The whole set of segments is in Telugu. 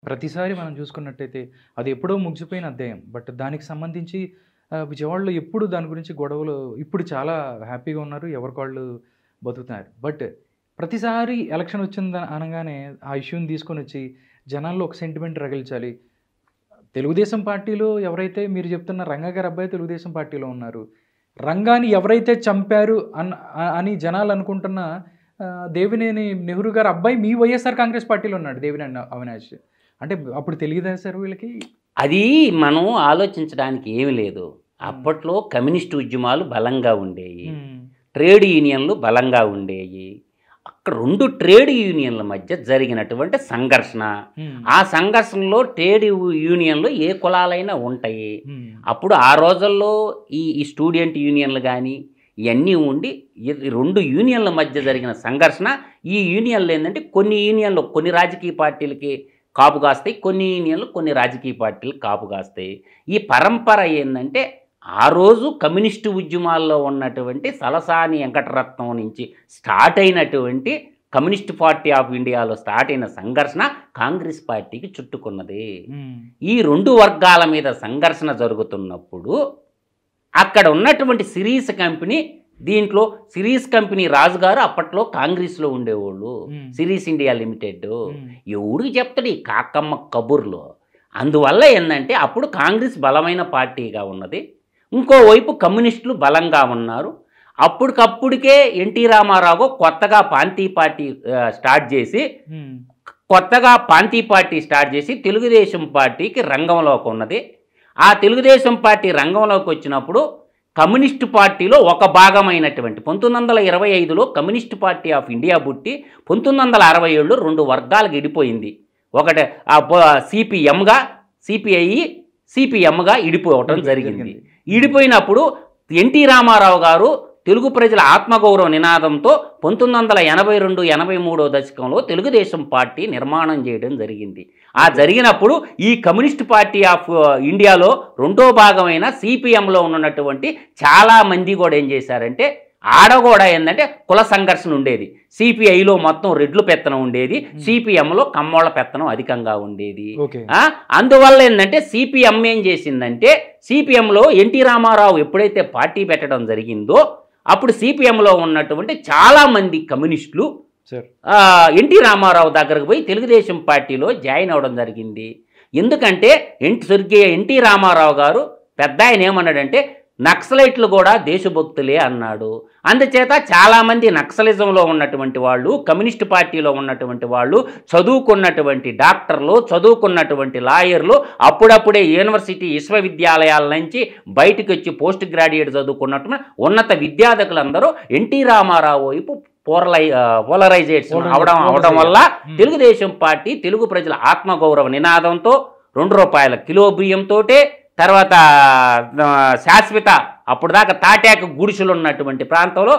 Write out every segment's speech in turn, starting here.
ప్రతిసారి మనం చూసుకున్నట్టయితే అది ఎప్పుడో ముగిసిపోయిన అధ్యాయం. బట్ దానికి సంబంధించి విజయవాడలో ఎప్పుడు దాని గురించి గొడవలు ఇప్పుడు చాలా హ్యాపీగా ఉన్నారు. ఎవరికాళ్ళు బతుకుతున్నారు. బట్ ప్రతిసారి ఎలక్షన్ వచ్చింది అనగానే ఆ ఇష్యూని తీసుకొనొచ్చి జనాల్లో ఒక సెంటిమెంట్ రగిల్చాలి. తెలుగుదేశం పార్టీలో ఎవరైతే మీరు చెప్తున్న రంగా గారి అబ్బాయి తెలుగుదేశం పార్టీలో ఉన్నారు. రంగాని ఎవరైతే చంపారు అని జనాలు అనుకుంటున్న దేవినేని నెహ్రూ గారి అబ్బాయి మీ వైఎస్ఆర్ కాంగ్రెస్ పార్టీలో ఉన్నాడు దేవినేని అవినాష్. అంటే అప్పుడు తెలియదా సార్ వీళ్ళకి? అది మనం ఆలోచించడానికి ఏమి లేదు. అప్పట్లో కమ్యూనిస్ట్ ఉద్యమాలు బలంగా ఉండేవి, ట్రేడ్ యూనియన్లు బలంగా ఉండేవి. అక్కడ 2 ట్రేడ్ యూనియన్ల మధ్య జరిగినటువంటి సంఘర్షణ. ఆ సంఘర్షణలో ట్రేడ్ యూనియన్లు ఏ కులాలైనా ఉంటాయి. అప్పుడు ఆ రోజుల్లో ఈ స్టూడెంట్ యూనియన్లు కానీ ఇవన్నీ ఉండి 2 యూనియన్ల మధ్య జరిగిన సంఘర్షణ. ఈ యూనియన్లు ఏంటంటే కొన్ని యూనియన్లు కొన్ని రాజకీయ పార్టీలకి కాపు కాస్తాయి, కొన్ని యూనియన్లు కొన్ని రాజకీయ పార్టీలకు కాపు కాస్తాయి. ఈ పరంపర ఏంటంటే ఆ రోజు కమ్యూనిస్టు ఉద్యమాల్లో ఉన్నటువంటి తలసాని వెంకటరత్నం నుంచి స్టార్ట్ అయినటువంటి కమ్యూనిస్ట్ పార్టీ ఆఫ్ ఇండియాలో స్టార్ట్ అయిన సంఘర్షణ కాంగ్రెస్ పార్టీకి చుట్టుకున్నది. ఈ 2 వర్గాల మీద సంఘర్షణ జరుగుతున్నప్పుడు అక్కడ ఉన్నటువంటి సిరీస్ కంపెనీ, దీంట్లో సిరీస్ కంపెనీ రాజుగారు అప్పట్లో కాంగ్రెస్లో ఉండేవాళ్ళు, సిరీస్ ఇండియా లిమిటెడ్. ఎవరికి చెప్తాడు ఈ కాకమ్మ కబుర్లో? అందువల్ల ఏంటంటే అప్పుడు కాంగ్రెస్ బలమైన పార్టీగా ఉన్నది, ఇంకోవైపు కమ్యూనిస్టులు బలంగా ఉన్నారు. అప్పటికప్పుడికే ఎన్టీ రామారావు కొత్తగా పాంతీ పార్టీ స్టార్ట్ చేసి తెలుగుదేశం పార్టీకి రంగంలోకి ఉన్నది. ఆ తెలుగుదేశం పార్టీ రంగంలోకి వచ్చినప్పుడు కమ్యూనిస్టు పార్టీలో ఒక భాగమైనటువంటి 1925లో కమ్యూనిస్ట్ పార్టీ ఆఫ్ ఇండియా పుట్టి 1967లో 2 వర్గాలకు విడిపోయింది. ఒకటి సిపిఎంగా, సిపిఎంగా విడిపోవటం జరిగింది. విడిపోయినప్పుడు ఎన్టీ రామారావు గారు తెలుగు ప్రజల ఆత్మగౌరవ నినాదంతో 1982-83 దశకంలో తెలుగుదేశం పార్టీ నిర్మాణం చేయడం జరిగింది. ఆ జరిగినప్పుడు ఈ కమ్యూనిస్ట్ పార్టీ ఆఫ్ ఇండియాలో 2వ భాగమైన సిపిఎంలో ఉన్నటువంటి చాలామంది కూడా ఏం చేశారంటే ఆడ కూడా ఏంటంటే కుల సంఘర్షణ ఉండేది. సిపిఐలో మొత్తం రెడ్లు పెత్తనం ఉండేది, సిపిఎంలో కమ్మోళ్ళ పెత్తనం అధికంగా ఉండేది. అందువల్ల ఏంటంటే సిపిఎం ఏం చేసిందంటే సిపిఎంలో ఎన్టీ రామారావు ఎప్పుడైతే పార్టీ పెట్టడం జరిగిందో అప్పుడు సిపిఎంలో ఉన్నటువంటి చాలామంది కమ్యూనిస్టులు ఎన్టీ రామారావు దగ్గరకు పోయి తెలుగుదేశం పార్టీలో జాయిన్ అవ్వడం జరిగింది. ఎందుకంటే స్వర్గీయ ఎన్టీ రామారావు గారు పెద్ద ఆయన ఏమన్నాడంటే నక్సలైట్లు కూడా దేశభక్తులే అన్నాడు. అందుచేత చాలామంది నక్సలిజంలో ఉన్నటువంటి వాళ్ళు, కమ్యూనిస్ట్ పార్టీలో ఉన్నటువంటి వాళ్ళు, చదువుకున్నటువంటి డాక్టర్లు, చదువుకున్నటువంటి లాయర్లు, అప్పుడప్పుడే యూనివర్సిటీ విశ్వవిద్యాలయాల నుంచి బయటకు వచ్చి పోస్ట్ గ్రాడ్యుయేట్ చదువుకున్నటువంటి ఉన్నత విద్యార్థులందరూ ఎన్టీ రామారావు వైపు పోలరైజేషన్ అవడం వల్ల తెలుగుదేశం పార్టీ తెలుగు ప్రజల ఆత్మగౌరవ నినాదంతో ₹2 కిలో బియ్యంతో తర్వాత శాశ్వత అప్పుడు దాకా తాటాకు గుడిసెలు ఉన్నటువంటి ప్రాంతంలో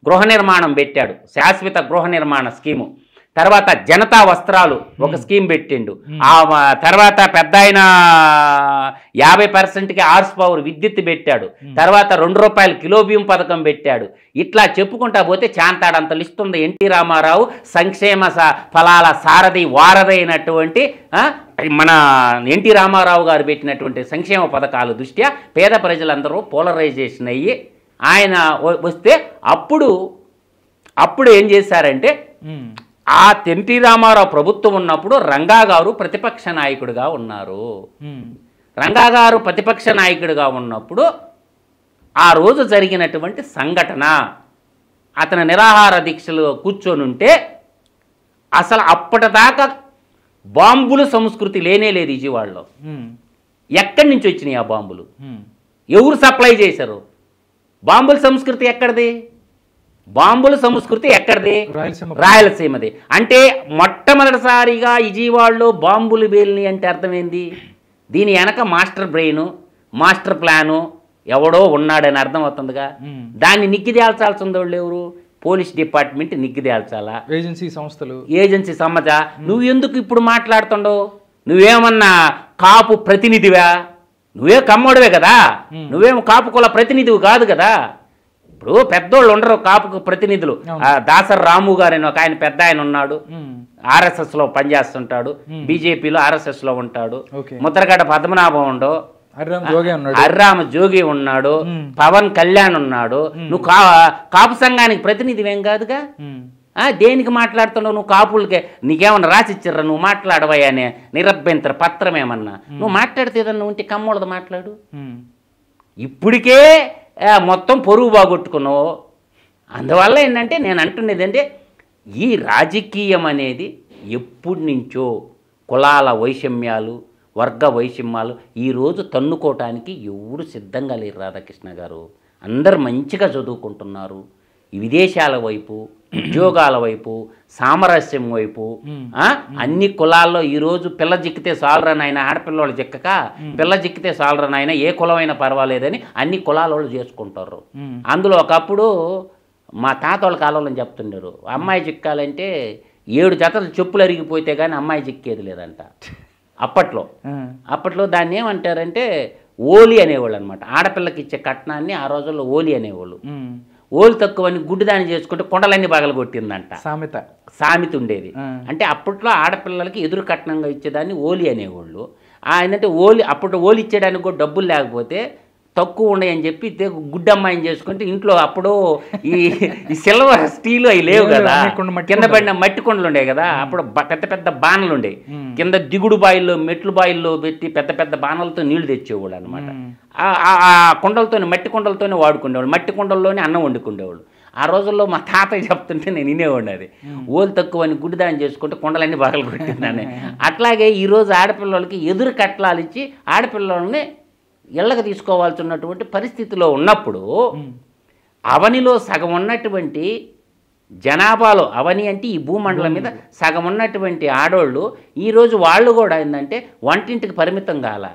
గృహ నిర్మాణం పెట్టాడు, శాశ్వత గృహ నిర్మాణ స్కీము. తర్వాత జనతా వస్త్రాలు ఒక స్కీమ్ పెట్టిండు. ఆ తర్వాత పెద్ద ఆయన 50%కి హార్స్ పవర్ విద్యుత్ పెట్టాడు. తర్వాత ₹2 కిలో బియ్యం పథకం పెట్టాడు. ఇట్లా చెప్పుకుంటా పోతే చాంతాడంత లిస్ట్ ఉంది. ఎన్టీ రామారావు సంక్షేమ ఫలాల సారథి వారధైనటువంటి మన ఎన్టీ రామారావు గారు పెట్టినటువంటి సంక్షేమ పథకాల దృష్ట్యా పేద ప్రజలందరూ పోలరైజేషన్ అయ్యి ఆయన వస్తే అప్పుడు ఏం చేశారంటే ఆ ఎన్టీ రామారావు ప్రభుత్వం ఉన్నప్పుడు రంగా గారు ప్రతిపక్ష నాయకుడిగా ఉన్నారు. రంగా గారు ప్రతిపక్ష నాయకుడిగా ఉన్నప్పుడు ఆ రోజు జరిగినటువంటి సంఘటన, అతను నిరాహార దీక్షలు కూర్చొని ఉంటే అసలు అప్పటిదాకా బాంబుల సంస్కృతి లేనే లేదు విజయవాడలో. ఎక్కడి నుంచి వచ్చినాయి ఆ బాంబులు? ఎవరు సప్లై చేశారు? బాంబుల సంస్కృతి ఎక్కడిది? బాంబుల సంస్కృతి ఎక్కడిది? రాయలసీమది. అంటే మొట్టమొదటిసారిగా విజయవాడలో బాంబులు పేలిని అంటే అర్థమైంది, దీని వెనక మాస్టర్ బ్రెయిన్, మాస్టర్ ప్లాను ఎవడో ఉన్నాడని అర్థం అవుతుందిగా. దాన్ని నిగ్గిదేల్చాల్సి వాళ్ళు ఎవరు? పోలీస్ డిపార్ట్మెంట్ నిగ్గిదేల్చాలా, ఏజెన్సీ సంస్థలు, ఏజెన్సీ సంస్థ. నువ్వు ఎందుకు ఇప్పుడు మాట్లాడుతుండవు? నువ్వేమన్నా కాపు ప్రతినిధివా? నువ్వే కమ్మోడివే కదా, నువ్వేం కాపు కుల ప్రతినిధివి కాదు కదా. ఇప్పుడు పెద్దోళ్ళు ఉండరు కాపు ప్రతినిధులు. దాసర్ రాము గారు అని ఒక ఆయన పెద్ద ఆయన ఉన్నాడు, ఆర్ఎస్ఎస్లో పనిచేస్తుంటాడు, బీజేపీలో ఆర్ఎస్ఎస్లో ఉంటాడు. ముద్రగడ పద్మనాభం ఉండు, హర్రామ జోగి ఉన్నాడు, పవన్ కళ్యాణ్ ఉన్నాడు. నువ్వు కాపు సంఘానికి ప్రతినిధివేం కాదుగా. దేనికి మాట్లాడుతున్నావు నువ్వు? కాపులకే నీకేమన్నా రాసిచ్చిర్రా నువ్వు మాట్లాడవయ్యా అనే నిరభ్యంతర పత్రం ఏమన్నా? నువ్వు మాట్లాడితే ఏదన్నా ఉంటే కమ్మోళ్ళది మాట్లాడు. ఇప్పటికే మొత్తం పొరుగు బాగొట్టుకున్నావు. అందువల్ల ఏంటంటే నేను అంటున్నది అంటే ఈ రాజకీయం అనేది ఎప్పటి నుంచో కులాల వైషమ్యాలు, వర్గ వైషమ్యాలు ఈరోజు తన్నుకోవటానికి ఎవరు సిద్ధంగా లేరు రాధాకృష్ణ గారు. అందరు మంచిగా చదువుకుంటున్నారు, విదేశాల వైపు, ఉద్యోగాల వైపు, సామరస్యం వైపు, అన్ని కులాల్లో ఈరోజు పిల్ల జిక్కితే సాలరా నాయన, ఆడపిల్లలు జిక్కక పిల్ల జిక్కితే సాలరా నాయన, ఏ కులమైనా పర్వాలేదని అన్ని కులాల వాళ్ళు చేసుకుంటారు. అందులో ఒకప్పుడు మా తాత వాళ్ళ కాలంలో చెప్తుండారు, అమ్మాయి చిక్కాలంటే 7 జతలు చెప్పులు అరిగిపోతే కానీ అమ్మాయి చిక్కేది లేదంట. అప్పట్లో దాన్ని ఏమంటారంటే ఓలి అనేవాళ్ళు అనమాట. ఆడపిల్లకి ఇచ్చే కట్నాన్ని ఆ రోజుల్లో ఓలి అనేవాళ్ళు. ఓలి తక్కువని గుడ్డిదాన్ని చేసుకుంటే కొండలన్నీ పగలు కొట్టిందంట సామెత ఉండేది. అంటే అప్పట్లో ఆడపిల్లలకి ఎదురు కట్నంగా ఇచ్చేదాన్ని ఓలి అనేవాళ్ళు. ఏంటంటే అప్పట్లో ఓలి ఇచ్చేయడానికి కూడా డబ్బులు లేకపోతే తక్కువ ఉన్నాయని చెప్పి గుడ్డమ్మాయిని చేసుకుంటే ఇంట్లో అప్పుడు ఈ సిల్వర్ స్టీల్ అవి లేవు కదా, కింద పడిన మట్టి కొండలు ఉండే కదా. అప్పుడు పెద్ద పెద్ద బాణలు ఉండే, కింద దిగుడు బాయిల్లో మెట్లు బాయిల్లో పెట్టి పెద్ద పెద్ద బాణలతో నీళ్లు తెచ్చేవాళ్ళు అనమాట. ఆ కొండలతోనే మట్టి కొండలతోనే వాడుకునేవాళ్ళు, మట్టి కొండల్లోనే అన్నం వండుకునేవాళ్ళు. ఆ రోజుల్లో మా తాతయ్య చెప్తుంటే నేను వినేవాడిని, అది ఓలు తక్కువ అని గుడ్డిదాన్ని చేసుకుంటే కొండలన్నీ పగలు కొట్టిందని. అట్లాగే ఈరోజు ఆడపిల్లలకి ఎదురు కట్లాలు ఇచ్చి ఆడపిల్లల్ని ఇళ్ళకి తీసుకోవాల్సి ఉన్నటువంటి పరిస్థితిలో ఉన్నప్పుడు అవనిలో సగం ఉన్నటువంటి జనాభాలో, అవని అంటే ఈ భూమండలం మీద సగం ఉన్నటువంటి ఆడోళ్ళు ఈరోజు వాళ్ళు కూడా ఏంటంటే వంటింటికి పరిమితం కాల.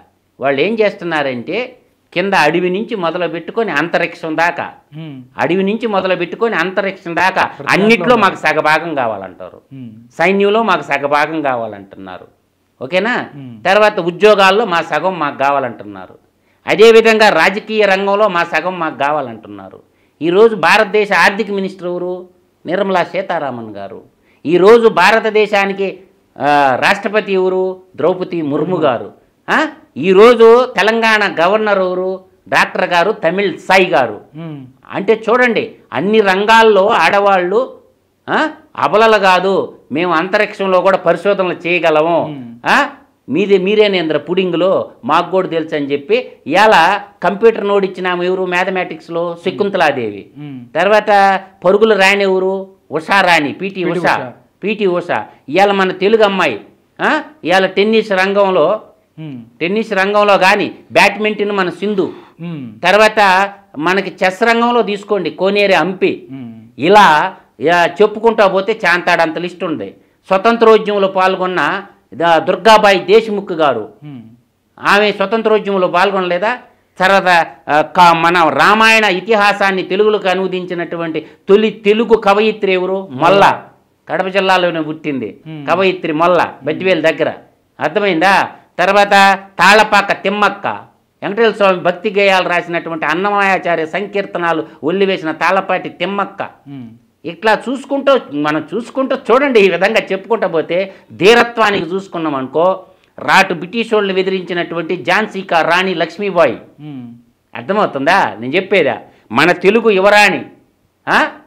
వాళ్ళు ఏం చేస్తున్నారంటే కింద అడవి నుంచి మొదలు పెట్టుకొని అంతరిక్షం దాకా, అడవి నుంచి మొదలు పెట్టుకొని అంతరిక్షం దాకా అన్నిట్లో మాకు సగభాగం కావాలంటారు. సైన్యంలో మాకు సగభాగం కావాలంటున్నారు. ఓకేనా? తర్వాత ఉద్యోగాల్లో మా సగం మాకు కావాలంటున్నారు. అదేవిధంగా రాజకీయ రంగంలో మా సగం మాకు కావాలంటున్నారు. ఈరోజు భారతదేశ ఆర్థిక మినిస్టర్ ఎవరు? నిర్మలా సీతారామన్ గారు. ఈరోజు భారతదేశానికి రాష్ట్రపతి ఎవరు? ద్రౌపది ముర్ము గారు. ఈరోజు తెలంగాణ గవర్నర్ ఎవరు? డాక్టర్ గారు తమిళ్ సాయి గారు. అంటే చూడండి, అన్ని రంగాల్లో ఆడవాళ్ళు అబలలు కాదు, మేము అంతరిక్షంలో కూడా పరిశోధనలు చేయగలము, మీరేనేంద్ర పుడింగ్లో మాకు కూడా తెలుసు అని చెప్పి ఇలా కంప్యూటర్ నోడ్ ఇచ్చినాము. ఎవరు? మ్యాథమెటిక్స్లో శకుంతలాదేవి. తర్వాత పరుగుల రాణి ఎవరు? ఉషారాణి, పిటి ఉషా. ఇవాళ మన తెలుగు అమ్మాయి ఇవాళ టెన్నిస్ రంగంలో కానీ బ్యాడ్మింటన్ మన సింధు. తర్వాత మనకి చెస్ రంగంలో తీసుకోండి కోనేరు హంపి. ఇలా చెప్పుకుంటా పోతే చాంతాడంత లిస్ట్ ఉంది. స్వతంత్రోద్యమంలో పాల్గొన్న దుర్గాబాయి దేశ్ముఖ్ గారు, ఆమె స్వతంత్రోద్యమంలో పాల్గొనలేదా? తర్వాత మన రామాయణ ఇతిహాసాన్ని తెలుగులోకి అనువదించినటువంటి తొలి తెలుగు కవయిత్రి ఎవరు? మొల్ల. కడప జిల్లాలోనే పుట్టింది కవయిత్రి మొల్ల, బెట్టివేలు దగ్గర. అర్థమైందా? తర్వాత తాళపాక తిమ్మక్క, వెంకటేశ్వర స్వామి భక్తి గేయాలు రాసినటువంటి అన్నమాయాచార్య సంకీర్తనాలు ఒల్లివేసిన తాళపాటి తిమ్మక్క. ఇట్లా మనం చూసుకుంటూ చూడండి, ఈ విధంగా చెప్పుకుంటూ పోతే ధీరత్వానికి చూసుకున్నాం అనుకో, రాటు బ్రిటిష్ వాళ్ళని ఎదిరించినటువంటి ఝాన్సీ కా రాణి లక్ష్మీబాయి. అర్థమవుతుందా నేను చెప్పేదా? మన తెలుగు యువరాణి,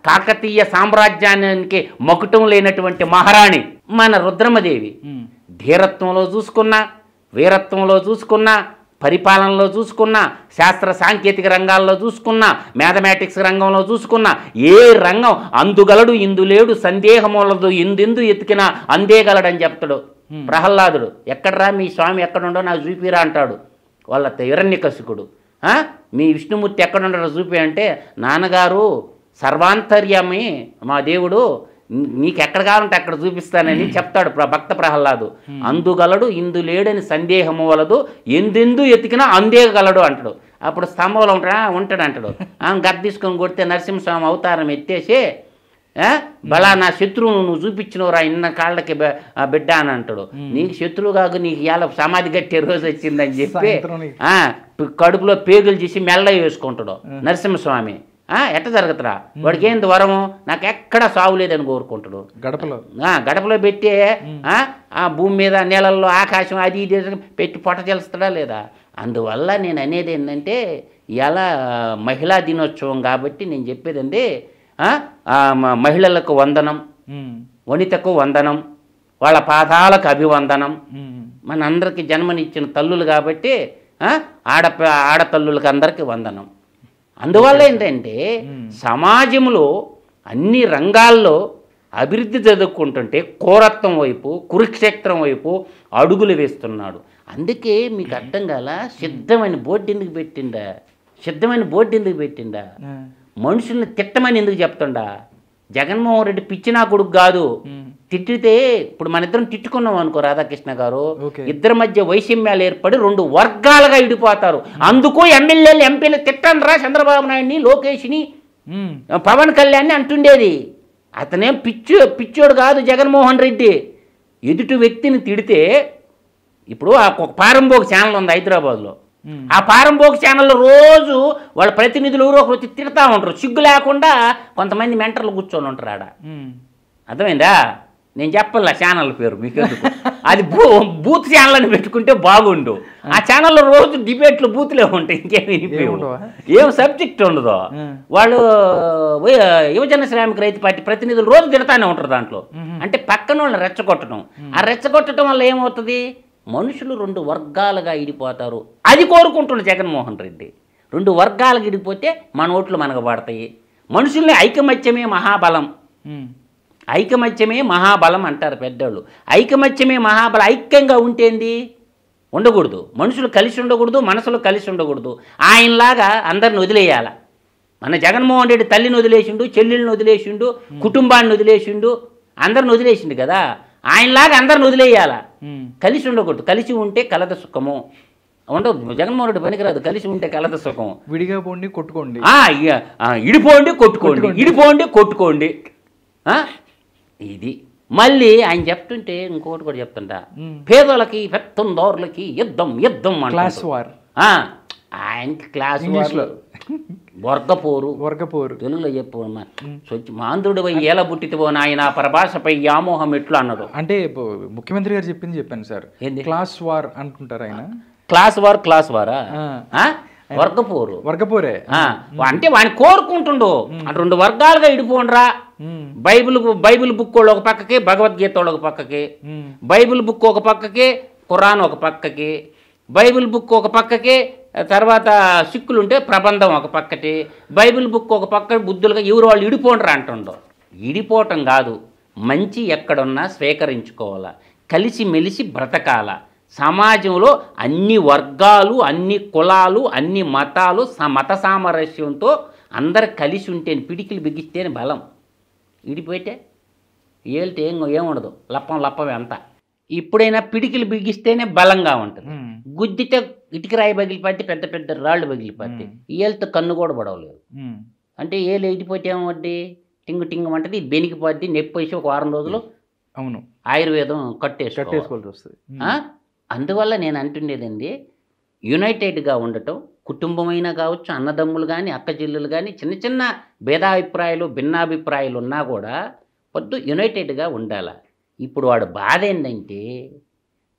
కాకతీయ సామ్రాజ్యానికి మకుటం లేనటువంటి మహారాణి మన రుద్రమదేవి. ధీరత్వంలో చూసుకున్నా, వీరత్వంలో చూసుకున్నా, పరిపాలనలో చూసుకున్నా, శాస్త్ర సాంకేతిక రంగాల్లో చూసుకున్నా, మ్యాథమెటిక్స్ రంగంలో చూసుకున్నా, ఏ రంగం అందుగలడు ఇందులేడు సందేహములదు ఎందెందు ఎతికినా అందేగలడని చెప్తాడు ప్రహ్లాదుడు. ఎక్కడరా మీ స్వామి ఎక్కడుండో నాకు చూపిరా అంటాడు వాళ్ళ హిరణ్యకశిపుడు. మీ విష్ణుమూర్తి ఎక్కడుండో చూపి అంటే, నాన్నగారు సర్వాంతర్యామి మా దేవుడు, నీకు ఎక్కడ కావాలంటే అక్కడ చూపిస్తానని చెప్తాడు భక్త ప్రహ్లాదు. అందుగలడు ఇందులేడని సందేహము వలదు ఎందెందు ఎతికినా అందేగలడు అంటాడు. అప్పుడు స్తంభంలో ఉంటాడు అంటాడు. గద్ద తీసుకొని కొడితే నరసింహస్వామి అవతారం ఎత్తేసి బలా నా శత్రువును నువ్వు చూపించినవురా ఇన్న కాళ్ళకి బిడ్డ అని అంటాడు. నీకు శత్రువు కాదు, నీకు ఇలా సమాధి కట్టే రోజు వచ్చిందని చెప్పి కడుపులో పేగులు చేసి మెల్ల వేసుకుంటాడు నరసింహస్వామి. ఎట్ట జరుగుతురా వాడికి ఏంది వరము నాకు ఎక్కడ సాగు లేదని కోరుకుంటాడు గడపలో పెట్టే ఆ భూమి మీద నీళ్ళల్లో ఆకాశం అది ఇది పెట్టి పొట్ట చెలుస్తాడా లేదా? అందువల్ల నేను అనేది ఏంటంటే ఇలా మహిళా దినోత్సవం కాబట్టి నేను చెప్పేదండి మహిళలకు వందనం, వనితకు వందనం, వాళ్ళ పాదాలకు అభివందనం. మనందరికీ జన్మనిచ్చిన తల్లులు కాబట్టి ఆడతల్లులకు అందరికీ వందనం. అందువల్ల ఏంటంటే సమాజంలో అన్ని రంగాల్లో అభివృద్ధి చదువుకుంటుంటే కోరత్వం వైపు కురుక్షేత్రం వైపు అడుగులు వేస్తున్నాడు. అందుకే మీకు అర్థం కాల సిద్ధమైన బోర్డు ఎందుకు పెట్టిండా, సిద్ధమైన బోర్డు ఎందుకు పెట్టిండా, మనుషుల్ని తిట్టమని ఎందుకు చెప్తుండా? జగన్మోహన్ రెడ్డి పిచ్చినా కొడుకు కాదు. తిట్టితే ఇప్పుడు మన ఇద్దరం తిట్టుకున్నాం అనుకో రాధాకృష్ణ గారు, ఇద్దరి మధ్య వైషమ్యాలు ఏర్పడి 2 వర్గాలుగా విడిపోతారు. అందుకు ఎమ్మెల్యేలు ఎంపీలు తిట్టండి రా చంద్రబాబు నాయుడిని, లోకేష్ని, పవన్ కళ్యాణ్ని అంటుండేది. అతనేం పిచ్చోడు కాదు జగన్మోహన్ రెడ్డి. ఎదుటి వ్యక్తిని తిడితే ఇప్పుడు ఒక పారంబోక్ ఛానల్ ఉంది హైదరాబాద్లో, ఆ పారంబోక్ ఛానల్లో రోజు వాళ్ళ ప్రతినిధులు ఎవరో ఒకరు వచ్చి తిడతా ఉంటారు. సిగ్గు లేకుండా కొంతమంది మెంటర్లు కూర్చొని ఉంటారు ఆడ. అర్థమైందా? నేను చెప్పాల ఛానల్ పేరు మీకు, అది బూత్ ఛానల్ అని పెట్టుకుంటే బాగుండు. ఆ ఛానల్లో రోజు డిబేట్లు బూత్లే ఉంటాయి, ఇంకేమి ఏం సబ్జెక్ట్ ఉండదు. వాళ్ళు యువజన శ్రామిక రైతు పార్టీ ప్రతినిధులు రోజు తిడతానే ఉంటారు దాంట్లో. అంటే పక్కన వాళ్ళని రెచ్చగొట్టడం, ఆ రెచ్చగొట్టడం వల్ల ఏమవుతుంది? మనుషులు 2 వర్గాలుగా ఇడిపోతారు. అది కోరుకుంటున్న జగన్మోహన్ రెడ్డి. 2 వర్గాలుగా ఇడిపోతే మన ఓట్లు మనకు పడతాయి. మనుషుల్ని ఐకమత్యమే మహాబలం, ఐకమత్యమే మహాబలం అంటారు పెద్దోళ్ళు. ఐకమత్యమే మహాబలం. ఐక్యంగా ఉంటేంది ఉండకూడదు, మనుషులు కలిసి ఉండకూడదు, మనసులు కలిసి ఉండకూడదు. ఆయనలాగా అందరిని వదిలేయాల. మన జగన్మోహన్ రెడ్డి తల్లిని వదిలేసిండు, చెల్లెళ్ళని వదిలేసిండు, కుటుంబాన్ని వదిలేసిండు, అందరిని వదిలేసిండు కదా. ఆయనలాగా అందరిని వదిలేయాల, కలిసి ఉండకూడదు. కలిసి ఉంటే కలద సుఖము ఉండదు. జగన్మోహన్ రెడ్డి పనికిరాదు. కలిసి ఉంటే కలద సుఖం. విడిగా పోండి కొట్టుకోండి, ఇడిపోండి కొట్టుకోండి, ఇడిపోండి కొట్టుకోండి. ఇది మళ్ళీ ఆయన చెప్తుంటే ఇంకోటి కూడా చెప్తుంటా, పేదలకి పెత్తందారులకి యుద్ధం యుద్ధం క్లాస్ వార్. ఆయనకి క్లాస్ వర్గపోరు తెలుగులో చెప్పు. మాంద్రుడు పోయి ఏల బుట్టితో నాయన పరభాషపై వ్యామోహం ఎట్లు అన్నాడు. అంటే ముఖ్యమంత్రి గారు చెప్పింది చెప్పాను సార్. క్లాస్ వార్ అనుకుంటారు ఆయన. క్లాస్ వారా? వర్గపోరే అంటే వాడిని కోరుకుంటుండు. 2 వర్గాలుగా ఇడిపోండ్రా. బైబిల్ బుక్ వాళ్ళు ఒక పక్కకి, భగవద్గీత వాళ్ళు ఒక పక్కకి, బైబిల్ బుక్ ఒక పక్కకి, ఖురాన్ ఒక పక్కకి, బైబిల్ బుక్ ఒక పక్కకి, తర్వాత సిక్కులుంటే ప్రబంధం ఒక పక్కటి, బైబిల్ బుక్ ఒక పక్క, బుద్ధులుగా ఎవరు వాళ్ళు ఇడిపోండ్రా అంటుండో. ఇడిపోవటం కాదు, మంచి ఎక్కడున్నా స్వీకరించుకోవాలా, కలిసి మెలిసి బ్రతకాల. సమాజంలో అన్ని వర్గాలు, అన్ని కులాలు, అన్ని మతాలు మత సామరస్యంతో అందరు కలిసి ఉంటే, పిడికిలు బిగిస్తేనే బలం. ఇడిపోయితే ఏళ్తే ఏముండదు, లప్పమే అంతా. ఇప్పుడైనా పిడికిలు బిగిస్తేనే బలంగా ఉంటుంది. గుద్దితే ఇటుక రాయి పగిలిపోతే, పెద్ద పెద్ద రాళ్ళు పగిలిపోతే, ఏళ్ళతో కన్ను కూడా పడవలేదు. అంటే ఏళ్ళు ఇడిపోతే ఏమవుద్ది? టింగు అంటది, బెనికిపోద్ది, నొప్పి వేసి ఒక 1 వారం రోజులు ఆయుర్వేదం కట్టేసుకోవాల్సి వస్తుంది. అందువల్ల నేను అంటుండేదండి, యునైటెడ్గా ఉండటం. కుటుంబమైనా కావచ్చు, అన్నదమ్ములు కానీ, అక్క చెల్లెలు కానీ, చిన్న చిన్న భేదాభిప్రాయాలు, భిన్నాభిప్రాయాలు ఉన్నా కూడా పొద్దు యునైటెడ్గా ఉండాలి. ఇప్పుడు వాడు బాధ ఏంటంటే,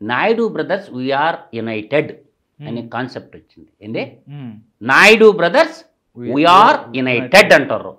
నాయుడు బ్రదర్స్ వీఆర్ యునైటెడ్ అనే కాన్సెప్ట్ వచ్చింది. ఏంటి నాయుడు బ్రదర్స్ వీఆర్ యునైటెడ్ అంటారు.